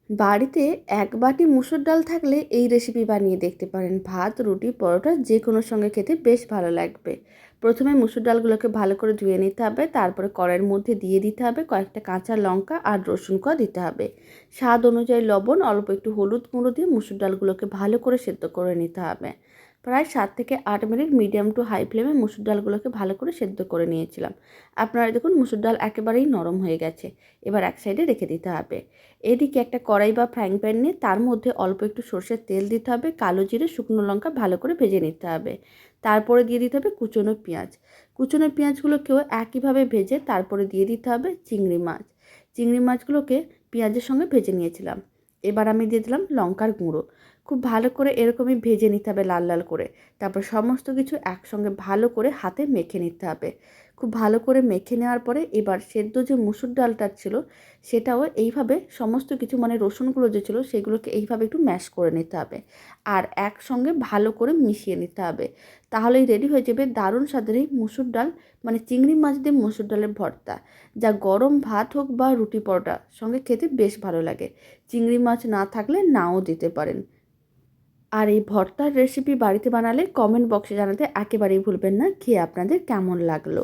বাড়িতে এক বাটি মুসুর ডাল থাকলে এই রেসিপি বানিয়ে দেখতে পারেন। ভাত, রুটি, পরোটা যে কোনোর সঙ্গে খেতে বেশ ভালো লাগবে। প্রথমে মুসুর ডালগুলোকে ভালো করে ধুয়ে নিতে হবে। তারপরে কড়াইয়ের মধ্যে দিয়ে দিতে হবে কয়েকটা কাঁচা লঙ্কা আর রসুন কোয়া দিতে হবে। স্বাদ অনুযায়ী লবণ, অল্প একটু হলুদ গুঁড়ো দিয়ে মুসুর ডালগুলোকে ভালো করে সেদ্ধ করে নিতে হবে। প্রায় 7 থেকে 8 মিনিট মিডিয়াম টু হাই ফ্লেমে মুসুর ডালগুলোকে ভালো করে সেদ্ধ করে নিয়েছিলাম। আপনারা দেখুন মুসুর ডাল একেবারেই নরম হয়ে গেছে। এবার এক সাইডে রেখে দিতে হবে। এদিকে একটা কড়াই বা ফ্রাইং প্যান নিয়ে তার মধ্যে অল্প একটু সর্ষের তেল দিতে হবে, কালো জিরে, শুকনো লঙ্কা ভালো করে ভেজে নিতে হবে। তারপরে দিয়ে দিতে হবে কুচনো পেঁয়াজ। কুচনো পেঁয়াজগুলোকেও একইভাবে ভেজে তারপরে দিয়ে দিতে হবে চিংড়ি মাছ। চিংড়ি মাছগুলোকে পেঁয়াজের সঙ্গে ভেজে নিয়েছিলাম। এবার আমি দিয়ে দিলাম লঙ্কার গুঁড়ো। খুব ভালো করে এরকমই ভেজে নিতে হবে লাল লাল করে। তারপর সমস্ত কিছু একসঙ্গে ভালো করে হাতে মেখে নিতে হবে। খুব ভালো করে মেখে নেওয়ার পরে এবার সেদ্ধ যে মুসুর ডালটা ছিল সেটাও এইভাবে সমস্ত কিছু মানে রসুনগুলো যে ছিল সেগুলোকে এইভাবে একটু ম্যাশ করে নিতে হবে আর একসঙ্গে ভালো করে মিশিয়ে নিতে হবে। তাহলেই রেডি হয়ে যাবে দারুণ স্বাদের এই মুসুর ডাল, মানে চিংড়ি মাছ দিয়ে মুসুর ডালের ভর্তা, যা গরম ভাত হোক বা রুটি পরোটা সঙ্গে খেতে বেশ ভালো লাগে। চিংড়ি মাছ না থাকলে নাও দিতে পারেন। আর এই ভর্তার রেসিপি বাড়িতে বানালে কমেন্ট বক্সে জানাতে একেবারেই ভুলবেন না খেয়ে আপনাদের কেমন লাগলো।